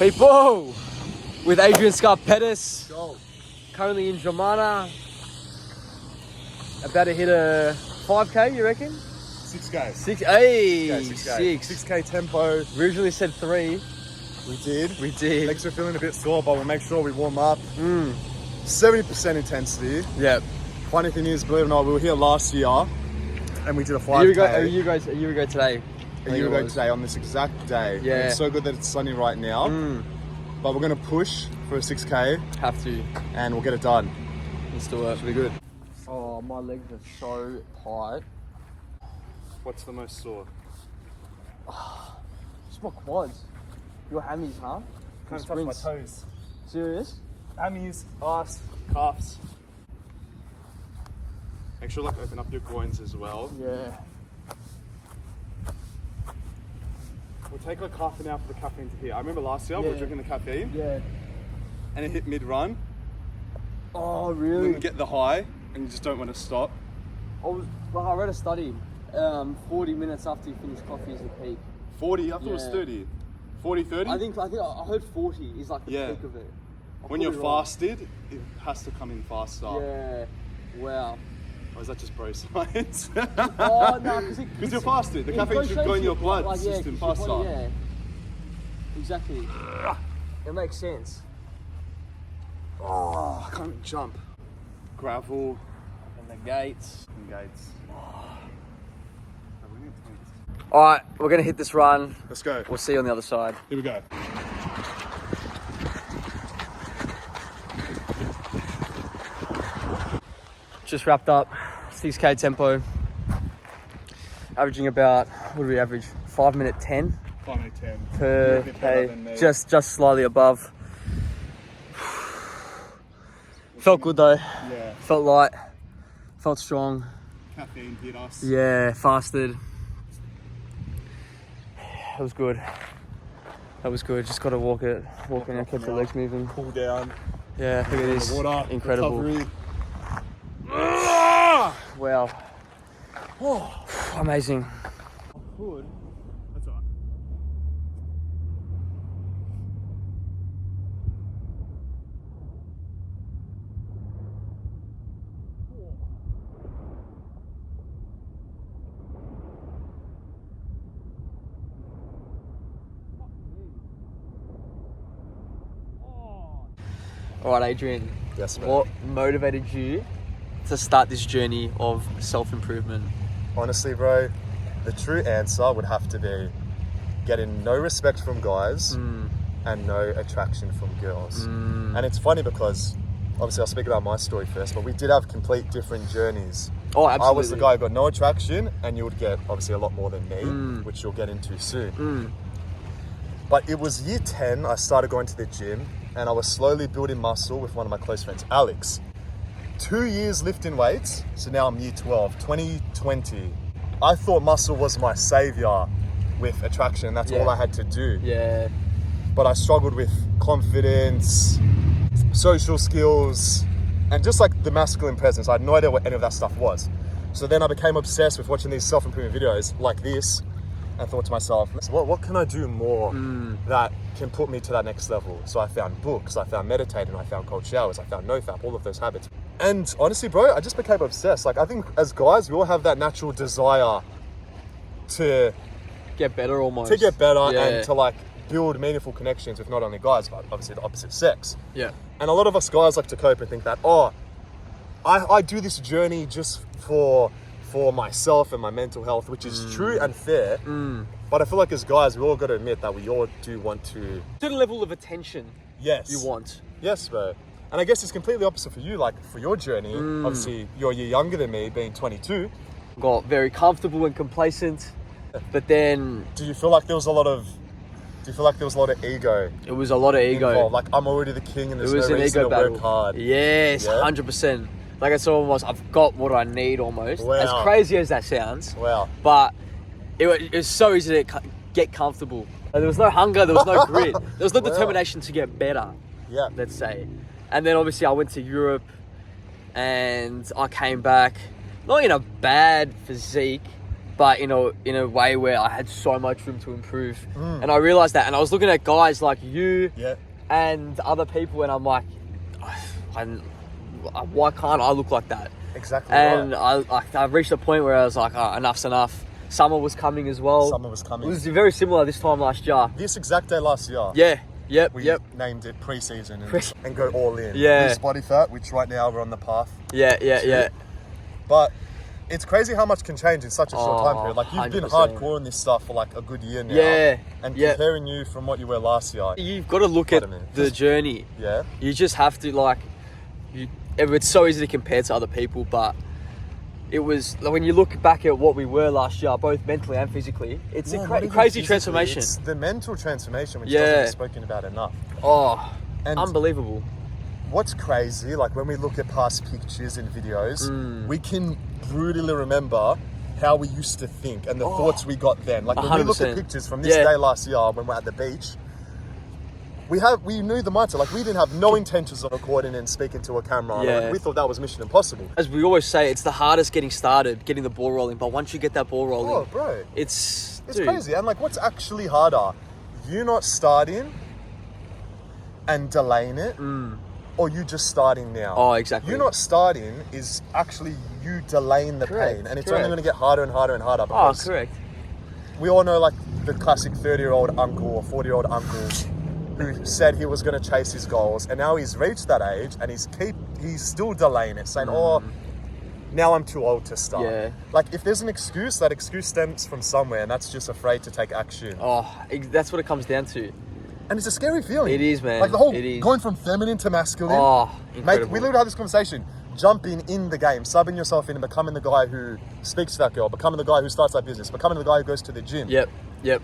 People with Adrian Scarpettis, currently in Germana, about to hit a 5K, you reckon? 6K. 6K tempo. We originally said 3. We did. Legs are feeling a bit sore, but we'll make sure we warm up. 70% intensity. Yep. Funny thing is, believe it or not, we were here last year and we did a 5K. A year ago today. A year ago today on this exact day. Yeah. And it's so good that it's sunny right now. But we're going to push for a 6K. Have to. And we'll get it done. Let's do it. It'll be good. Oh, my legs are so tight. What's the most sore? Just my quads. Your hammies, huh? Can't touch my toes. Serious? Hammies, arse, calves. Make sure to open up your groins as well. Yeah. We'll take like half an hour for the caffeine to hit. I remember last year we were drinking the caffeine. Yeah. And it hit mid-run. Oh, And really? then you get the high and you just don't want to stop. I read a study. 40 minutes after you finish coffee is the peak. 40? I thought it was 30. 40, 30? I heard 40 is like the peak of it. When you're fasted, it has to come in faster. Yeah. Wow. Or is that just bro science? Oh, no, because you're fasted. The caffeine should go in your blood system faster. Yeah. Exactly. It makes sense. Oh, I can't jump. Gravel. And the gates. Gates. All right, we're gonna hit this run. Let's go. We'll see you on the other side. Here we go. Just wrapped up 6K tempo. Averaging about, what do we average? 5 minute 10 5 minute 10. per K. Just slightly above. Felt good though. Yeah. Felt light. Felt strong. Caffeine hit us. Yeah, fasted. It was good. That was good. Just got to walk in and keep the legs moving. Cool down. Yeah, look at this. The water. Incredible. Recovery. Wow. Oh, amazing. Good. That's all right. All right, Adrian. Yes, man. What motivated you to start this journey of self-improvement? Honestly, bro, the true answer would have to be getting no respect from guys and no attraction from girls. And it's funny because, obviously I'll speak about my story first, but we did have complete different journeys. Oh, absolutely. I was the guy who got no attraction, and you would get obviously a lot more than me, which you'll get into soon. But it was year 10, I started going to the gym, and I was slowly building muscle with one of my close friends, Alex. 2 years lifting weights, so now I'm year 12, 2020. I thought muscle was my savior with attraction, and that's all I had to do. Yeah. But I struggled with confidence, social skills, and just like the masculine presence. I had no idea what any of that stuff was. So then I became obsessed with watching these self-improvement videos like this, and thought to myself, what can I do more that can put me to that next level? So I found books, I found meditating, I found cold showers, I found NoFap, all of those habits. And honestly, bro, I just became obsessed. Like, I think as guys, we all have that natural desire to Get better almost. And to like build meaningful connections with not only guys, but obviously the opposite sex. Yeah. And a lot of us guys like to cope and think that, I do this journey just for myself and my mental health, which is true and fair. But I feel like as guys, we all got to admit that we all do want to... Certain level of attention you want. Yes, bro. And I guess it's completely opposite for you, like for your journey. Obviously, you're a year younger than me, being 22. Got very comfortable and complacent, but then... Do you feel like there was a lot of ego? It was a lot of ego. Involved? Like, I'm already the king and there's no reason to work hard. Yes, 100%. Like, it's almost, I've got what I need almost. Wow. As crazy as that sounds. Wow. But it was so easy to get comfortable. There was no hunger, there was no grit. There was no determination to get better, let's say. And then obviously I went to Europe and I came back, not in a bad physique, but in a way where I had so much room to improve. And I realized that, and I was looking at guys like you and other people, and I'm like, why can't I look like that? Exactly. And right. I reached a point where I was like, oh, enough's enough. Summer was coming as well. Summer was coming. It was very similar this time last year. This exact day last year. Yeah. Yep. We named it pre-season and go all in. Yeah. Lose body fat, which right now we're on the path. Yeah. But it's crazy how much can change in such a short time period. Like, you've been 100%. hardcore in this stuff for like a good year now. Yeah. And comparing you from what you were last year. You've got to look at the journey. Yeah. You just have to, like, it's so easy to compare to other people, but it was, when you look back at what we were last year, both mentally and physically, it's a crazy transformation. It's the mental transformation, which doesn't get spoken about enough. Oh, and unbelievable. What's crazy, like when we look at past pictures and videos, we can brutally remember how we used to think and the thoughts we got then. Like when 100%. we look at pictures from this day last year when we're at the beach, we knew the mindset. Like, we didn't have no intentions of recording and speaking to a camera. Yeah. Like, we thought that was mission impossible. As we always say, it's the hardest getting started, getting the ball rolling. But once you get that ball rolling, Oh, bro, it's crazy. And like, what's actually harder? You not starting and delaying it, or you just starting now? Oh, exactly. You not starting is actually you delaying the pain, and it's only going to get harder and harder and harder. Because correct. we all know, like, the classic 30-year-old uncle or 40-year-old uncle who said he was going to chase his goals, and now he's reached that age and he's still delaying it, saying, oh, now I'm too old to start. Yeah. Like, if there's an excuse, that excuse stems from somewhere, and that's just afraid to take action. Oh, that's what it comes down to. And it's a scary feeling. It is, man. Like, the whole It is. going from feminine to masculine. Oh, Mate, incredible. we literally had this conversation. Jumping in the game, subbing yourself in and becoming the guy who speaks to that girl, becoming the guy who starts that business, becoming the guy who goes to the gym. Yep.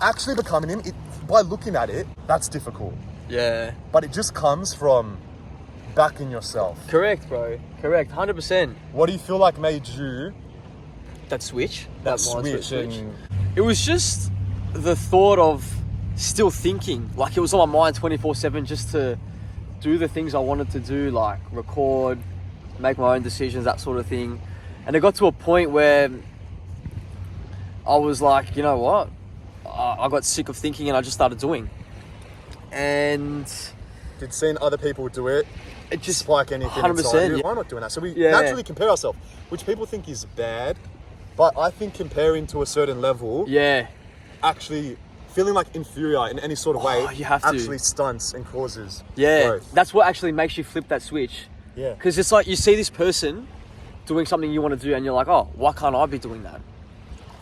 Actually becoming him, by looking at it, that's difficult. Yeah. But it just comes from backing yourself. Correct, bro. Correct. 100%. What do you feel like made you That switch. that mindset switch? And It was just the thought of still thinking. Like, it was on my mind 24/7 just to do the things I wanted to do, like record, make my own decisions, that sort of thing. And it got to a point where I was like, you know what? I got sick of thinking and I just started doing. And did seeing other people do it just spike anything 100%, inside you? yeah. Why not doing that? So we naturally compare ourselves, which people think is bad, but I think comparing to a certain level, actually feeling like inferior in any sort of way, you have to. actually stunts and causes growth. That's what actually makes you flip that switch. Yeah. Because it's like you see this person doing something you want to do and you're like, oh, why can't I be doing that?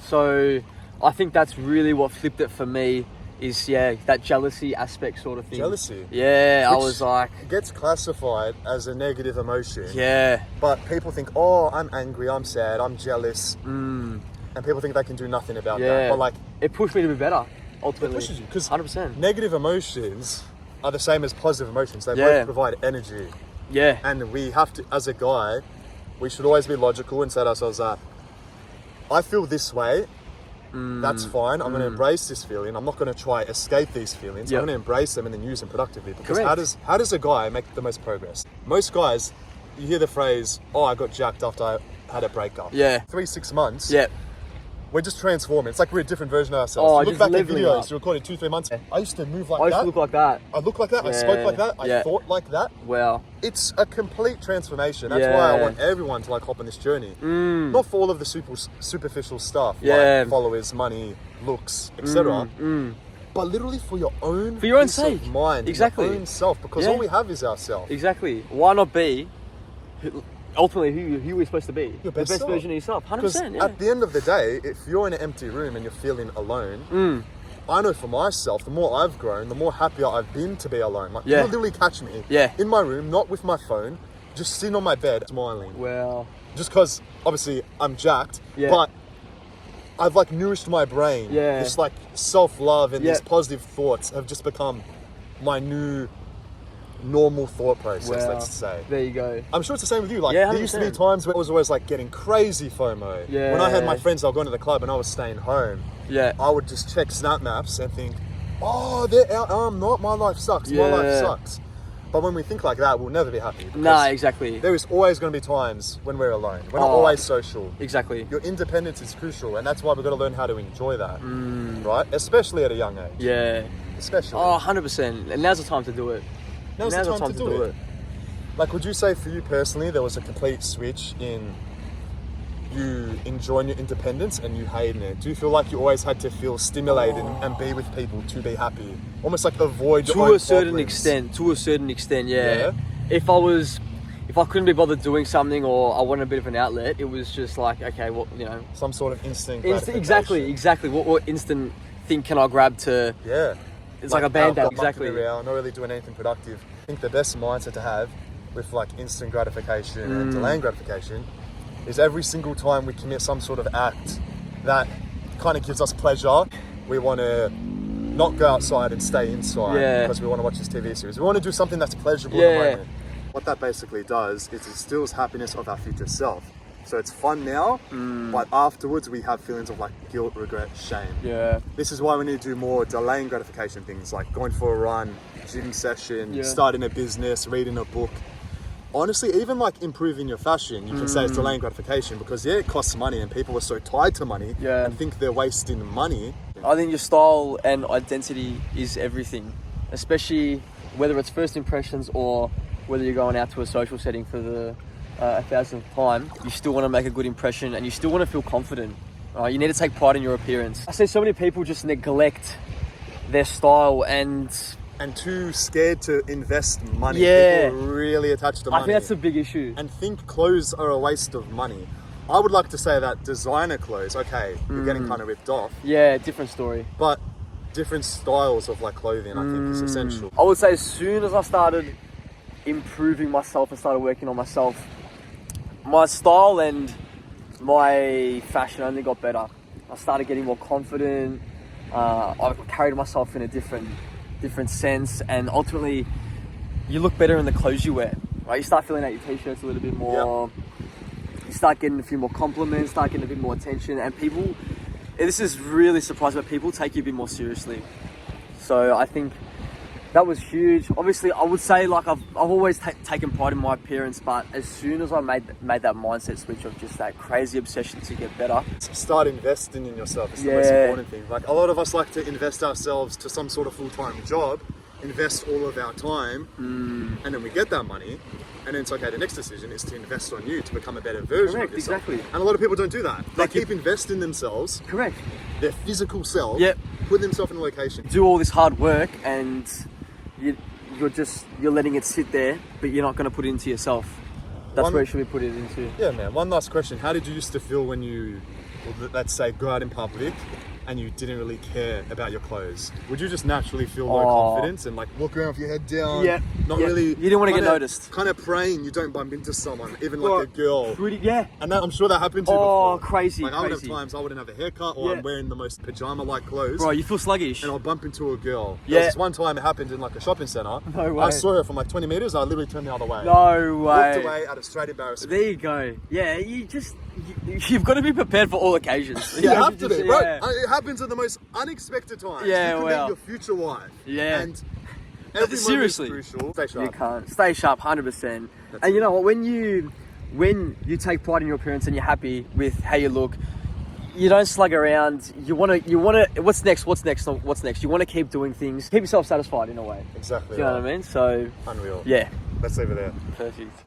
So I think that's really what flipped it for me is, that jealousy aspect sort of thing. Jealousy? Yeah, I Which was like... gets classified as a negative emotion. Yeah. But people think, oh, I'm angry, I'm sad, I'm jealous. And people think they can do nothing about that. But like... it pushed me to be better, ultimately. It pushes you. Because 100%. negative emotions are the same as positive emotions. They both provide energy. Yeah. And we have to, as a guy, we should always be logical and say to ourselves that I feel this way, that's fine. I'm going to embrace this feeling. I'm not going to try escape these feelings. I'm going to embrace them and then use them productively. Because how does a guy make the most progress? Most guys, you hear the phrase, oh, I got jacked after I had a breakup. Yeah. 3-6 months. Yeah. We're just transforming. It's like we're a different version of ourselves. Oh, You look back at leveling videos up. you recorded 2-3 months. I used to move like I used that. to look like that. I look like that. I spoke like that. I thought like that. Wow. It's a complete transformation. That's why I want everyone to like hop on this journey. Not for all of the superficial stuff, like followers, money, looks, etc. But literally for your own peace sake. of mind, Exactly. your own self, because all we have is ourself. Exactly. Why not be ultimately who we're supposed to be? Your the best best self. version of yourself. 100%. Because at the end of the day, if you're in an empty room and you're feeling alone, I know for myself, the more I've grown, the more happier I've been to be alone. Like, you will literally catch me in my room, not with my phone, just sitting on my bed, smiling. Wow. Just because, obviously, I'm jacked, but I've, like, nourished my brain. This, like, self-love and these positive thoughts have just become my new normal thought process, let's say. There you go. I'm sure it's the same with you. Like, there used to be times where I was always, like, getting crazy FOMO. When I had my friends, I was going to the club and I was staying home. I would just check Snap Maps and think, oh, they're out. I'm not. My life sucks. My life sucks. But when we think like that, we'll never be happy. because Nah, exactly. There is always going to be times when we're alone. We're not Oh. always social. Exactly. Your independence is crucial, and that's why we've got to learn how to enjoy that, right? Especially at a young age. Yeah. Especially. Oh, 100%. And now's the time to do it. Now's the time to do it. Like, would you say for you personally, there was a complete switch in you enjoying your independence and you hating it? Do you feel like you always had to feel stimulated and be with people to be happy? Almost like avoid your To own a certain problems. extent. To a certain extent, yeah. Yeah? If I couldn't be bothered doing something or I wanted a bit of an outlet, it was just like, okay, well, you know. Some sort of instant gratification. Exactly. What instant thing can I grab to... Yeah. It's like a Band-Aid, mucking exactly. around, not really doing anything productive. I think the best mindset to have with like instant gratification and delaying gratification is every single time we commit some sort of act that kind of gives us pleasure, we want to not go outside and stay inside Yeah. because we want to watch this TV series. We want to do something that's pleasurable in Yeah. the moment. What that basically does is instills happiness of our future self. So it's fun now, but afterwards we have feelings of like guilt, regret, shame. Yeah. This is why we need to do more delaying gratification things like going for a run, gym session, Yeah. starting a business, reading a book. Honestly, even like improving your fashion, you can say it's delaying gratification because it costs money and people are so tied to money Yeah. and think they're wasting money. I think your style and identity is everything, especially whether it's first impressions or whether you're going out to a social setting for the 1,000th time. You still want to make a good impression and you still want to feel confident. You need to take pride in your appearance. I see so many people just neglect their style and too scared to invest money. Yeah. People are really attached to money. I think that's a big issue. and think clothes are a waste of money. I would like to say that designer clothes, okay, you're getting kind of ripped off, Yeah, different story. but different styles of like clothing I think is essential. I would say as soon as I started improving myself and started working on myself, my style and my fashion only got better. I started getting more confident. I carried myself in a different sense, and ultimately, you look better in the clothes you wear. Right? You start filling out your t-shirts a little bit more. You start getting a few more compliments, start getting a bit more attention, and people. This is really surprising, but people take you a bit more seriously. So I think that was huge. Obviously, I would say like I've always taken pride in my appearance, but as soon as I made that mindset switch of just that crazy obsession to get better, Start investing in yourself is the most important thing. Like a lot of us like to invest ourselves to some sort of full-time job, invest all of our time, and then we get that money, and then it's okay, the next decision is to invest on you to become a better version Correct, of yourself. exactly. And a lot of people don't do that. They Like keep investing themselves, correct. their physical self, Yep. put themselves in a location. Do all this hard work and you're letting it sit there, but you're not going to put it into yourself. That's where it should be put it into. Yeah, man. One last question. How did you used to feel when you, let's say, go out in public and you didn't really care about your clothes? Would you just naturally feel low confidence and like walk around with your head down? Yeah. Not Yeah. really. You didn't want to get noticed. Kind of praying you don't bump into someone, even Well, like a girl. Yeah. And that, I'm sure that happened to you Oh, before. crazy, Like I would have crazy. times I wouldn't have a haircut or Yeah. I'm wearing the most pajama-like clothes. Bro, you feel sluggish. And I'll bump into a girl. Yeah. There was this one time it happened in like a shopping centre. No way. I saw her from like 20 metres and I literally turned the other way. No way. Walked away out of straight embarrassment. There you go. Yeah, you've got to be prepared for all occasions. You have to just- be, bro. yeah. It happens at the most unexpected times. Yeah, you could well. meet your future wife. Yeah. And every Seriously. moment is crucial. Stay sharp. You can't. Stay sharp, 100%. That's And you it. know what? When you take pride in your appearance and you're happy with how you look, you don't slug around. You want to. What's next? What's next? What's next? You want to keep doing things. Keep yourself satisfied in a way. Exactly. Do you know what I mean? So, Unreal. yeah. Let's leave it there. Perfect.